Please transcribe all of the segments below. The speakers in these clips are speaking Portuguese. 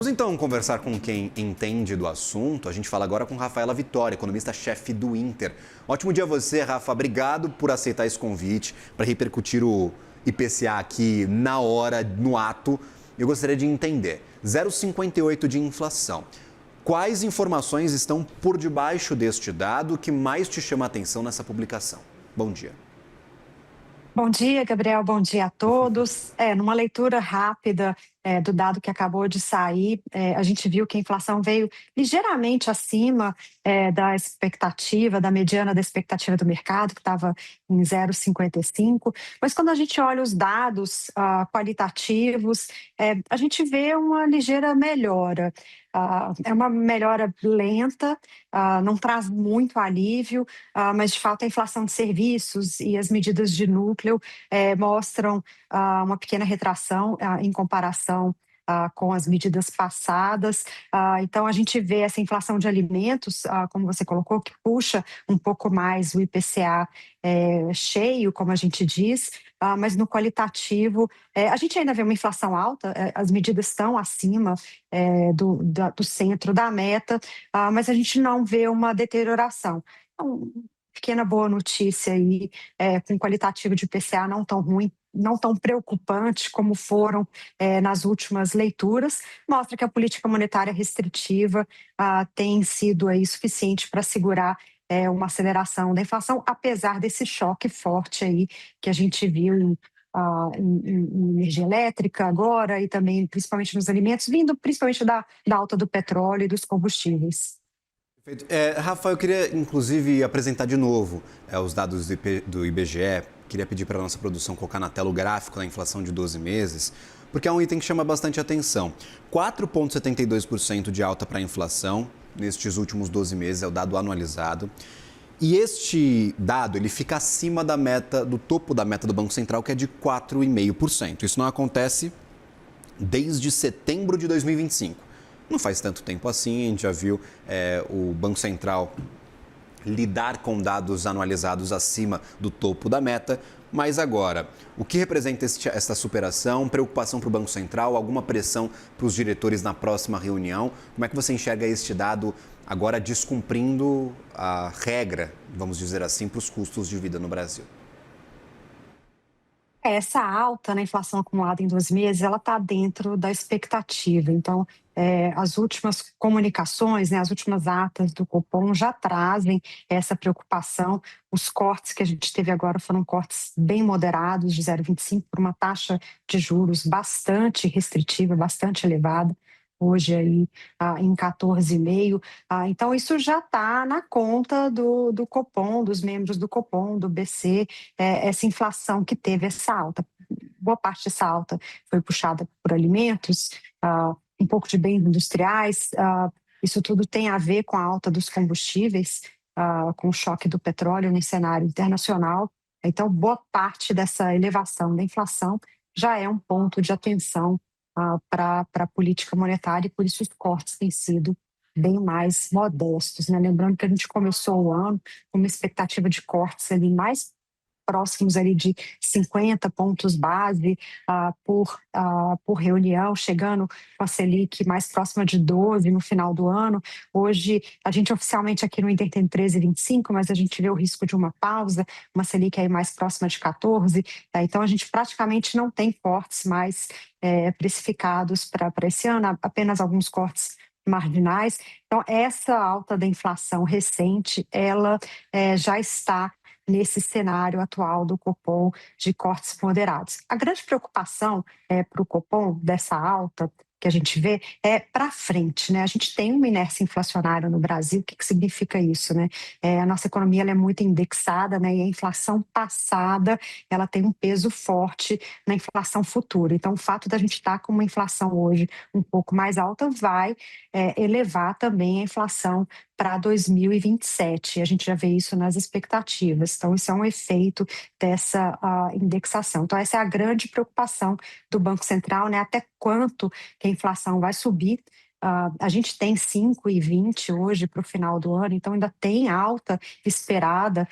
Vamos então conversar com quem entende do assunto. A gente fala agora com Rafaela Vitória, economista-chefe do Inter. Ótimo dia a você, Rafa. Obrigado por aceitar esse convite para repercutir o IPCA aqui na hora, no ato. Eu gostaria de entender, 0,58 de inflação. Quais informações estão por debaixo deste dado que mais te chama a atenção nessa publicação? Bom dia. Bom dia, Gabriel. Bom dia a todos. Numa leitura rápida do dado que acabou de sair, a gente viu que a inflação veio ligeiramente acima da expectativa, da mediana da expectativa do mercado, que estava em 0,55. Mas quando a gente olha os dados qualitativos, a gente vê uma ligeira melhora. É uma melhora lenta, não traz muito alívio, mas de fato a inflação de serviços e as medidas de núcleo mostram uma pequena retração em comparação com as medidas passadas. Então a gente vê essa inflação de alimentos, como você colocou, que puxa um pouco mais o IPCA cheio, como a gente diz, mas no qualitativo a gente ainda vê uma inflação alta, as medidas estão acima do centro da meta, mas a gente não vê uma deterioração. Então, pequena boa notícia aí, com qualitativo de IPCA não tão ruim, não tão preocupante como foram nas últimas leituras, mostra que a política monetária restritiva tem sido aí suficiente para segurar uma aceleração da inflação, apesar desse choque forte aí que a gente viu em energia elétrica agora e também principalmente nos alimentos, vindo principalmente da alta do petróleo e dos combustíveis. Perfeito. Rafa, eu queria inclusive apresentar de novo os dados do IBGE. Queria pedir para a nossa produção colocar na tela o gráfico da inflação de 12 meses, porque é um item que chama bastante atenção. 4,72% de alta para a inflação nestes últimos 12 meses, é o dado anualizado. E este dado ele fica acima da meta, do topo da meta do Banco Central, que é de 4,5%. Isso não acontece desde setembro de 2025. Não faz tanto tempo assim, a gente já viu o Banco Central lidar com dados anualizados acima do topo da meta. Mas agora, o que representa esta superação? Preocupação para o Banco Central? Alguma pressão para os diretores na próxima reunião? Como é que você enxerga este dado agora descumprindo a regra, vamos dizer assim, para os custos de vida no Brasil? Essa alta na inflação acumulada em 12 meses, ela está dentro da expectativa. Então, as últimas comunicações, né, as últimas atas do Copom já trazem essa preocupação. Os cortes que a gente teve agora foram cortes bem moderados, de 0,25, por uma taxa de juros bastante restritiva, bastante elevada, hoje aí em 14,5. Então, isso já está na conta do Copom, dos membros do Copom, do BC, essa inflação que teve essa alta. Boa parte dessa alta foi puxada por alimentos, um pouco de bens industriais, isso tudo tem a ver com a alta dos combustíveis, com o choque do petróleo no cenário internacional. Então, boa parte dessa elevação da inflação já é um ponto de atenção para a política monetária, e por isso os cortes têm sido bem mais modestos, né? Lembrando que a gente começou o ano com uma expectativa de cortes ali mais próximos ali de 50 pontos base por reunião, chegando com a Selic mais próxima de 12 no final do ano. Hoje, a gente oficialmente aqui no Inter tem 13,25, mas a gente vê o risco de uma pausa, uma Selic aí mais próxima de 14. Então, a gente praticamente não tem cortes mais precificados para esse ano, apenas alguns cortes marginais. Então, essa alta da inflação recente, ela já está nesse cenário atual do Copom de cortes moderados. A grande preocupação para o Copom dessa alta que a gente vê é para frente, né? A gente tem uma inércia inflacionária no Brasil. O que significa isso, né? A nossa economia ela é muito indexada, né? E a inflação passada ela tem um peso forte na inflação futura. Então, o fato da gente estar com uma inflação hoje um pouco mais alta vai elevar também a inflação para 2027. A gente já vê isso nas expectativas. Então, isso é um efeito dessa indexação. Então, essa é a grande preocupação do Banco Central, né? Até quanto que a inflação vai subir. A gente tem 5,20 hoje para o final do ano, então ainda tem alta esperada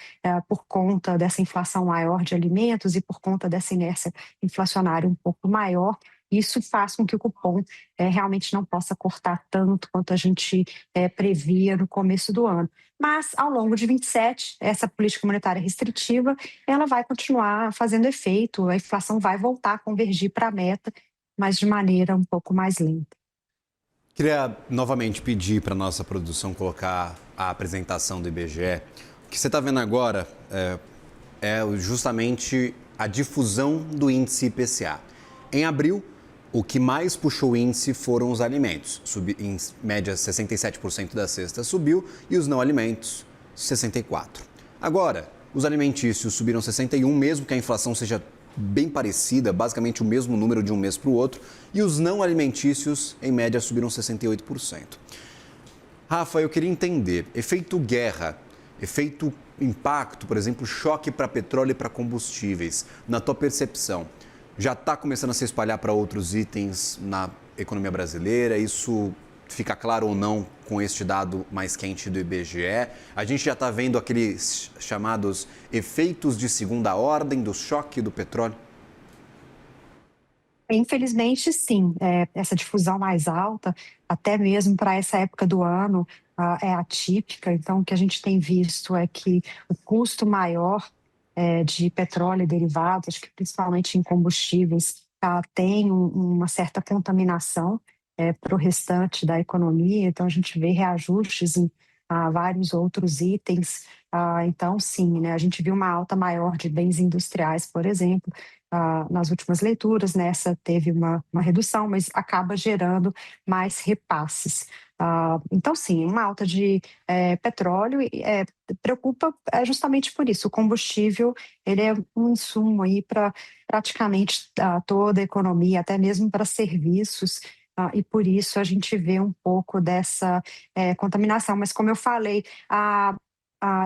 por conta dessa inflação maior de alimentos e por conta dessa inércia inflacionária um pouco maior. Isso faz com que o cupom realmente não possa cortar tanto quanto a gente previa no começo do ano. Mas, ao longo de 27, essa política monetária restritiva, ela vai continuar fazendo efeito, a inflação vai voltar a convergir para a meta, mas de maneira um pouco mais lenta. Queria novamente pedir para a nossa produção colocar a apresentação do IBGE. O que você está vendo agora é justamente a difusão do índice IPCA. Em abril, o que mais puxou o índice foram os alimentos. Em média, 67% da cesta subiu e os não alimentos, 64%. Agora, os alimentícios subiram 61%, mesmo que a inflação seja bem parecida, basicamente o mesmo número de um mês para o outro, e os não alimentícios, em média, subiram 68%. Rafa, eu queria entender, efeito guerra, efeito impacto, por exemplo, choque para petróleo e para combustíveis, na tua percepção, já está começando a se espalhar para outros itens na economia brasileira? Isso fica claro ou não com este dado mais quente do IBGE? A gente já está vendo aqueles chamados efeitos de segunda ordem do choque do petróleo? Infelizmente, sim. Essa difusão mais alta, até mesmo para essa época do ano, é atípica. Então, o que a gente tem visto é que o custo maior de petróleo e derivados, acho que principalmente em combustíveis, tem uma certa contaminação para o restante da economia. Então, a gente vê reajustes em vários outros itens. Então, sim, né, a gente viu uma alta maior de bens industriais, por exemplo, nas últimas leituras. Nessa teve uma redução, mas acaba gerando mais repasses. Então, sim, uma alta de petróleo preocupa justamente por isso. O combustível, ele é um insumo aí para praticamente toda a economia, até mesmo para serviços, e por isso a gente vê um pouco dessa contaminação. Mas, como eu falei, a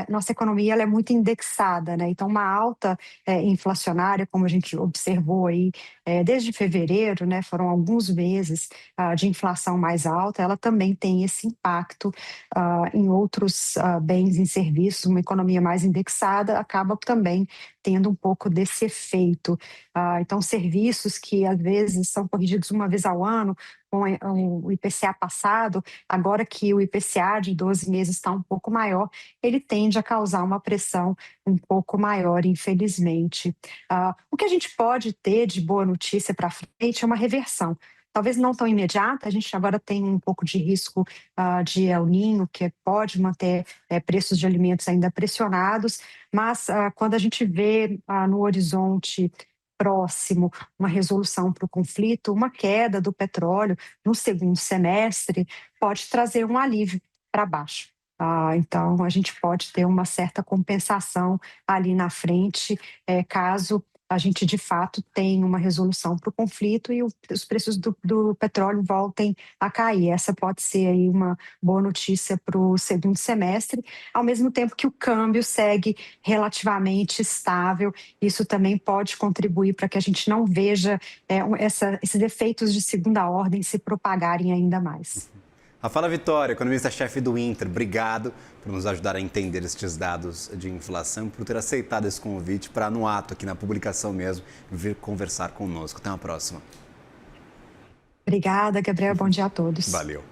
nossa economia ela é muito indexada, né? Então, uma alta inflacionária, como a gente observou aí desde fevereiro, né? Foram alguns meses de inflação mais alta, ela também tem esse impacto em outros bens e serviços. Uma economia mais indexada acaba também tendo um pouco desse efeito. Então, serviços que às vezes são corrigidos uma vez ao ano, com o IPCA passado, agora que o IPCA de 12 meses está um pouco maior, ele tende a causar uma pressão um pouco maior, infelizmente. O que a gente pode ter de boa notícia para frente é uma reversão. Talvez não tão imediata, a gente agora tem um pouco de risco de El Niño, que pode manter preços de alimentos ainda pressionados, mas quando a gente vê no horizonte próximo uma resolução para o conflito, uma queda do petróleo no segundo semestre pode trazer um alívio para baixo. Então, a gente pode ter uma certa compensação ali na frente, caso a gente de fato tenha uma resolução para o conflito e os preços do petróleo voltem a cair. Essa pode ser aí uma boa notícia para o segundo semestre, ao mesmo tempo que o câmbio segue relativamente estável. Isso também pode contribuir para que a gente não veja esses efeitos de segunda ordem se propagarem ainda mais. Rafaela Vitória, economista-chefe do Inter, obrigado por nos ajudar a entender estes dados de inflação e por ter aceitado esse convite para, no ato, aqui na publicação mesmo, vir conversar conosco. Até uma próxima. Obrigada, Gabriel. Bom dia a todos. Valeu.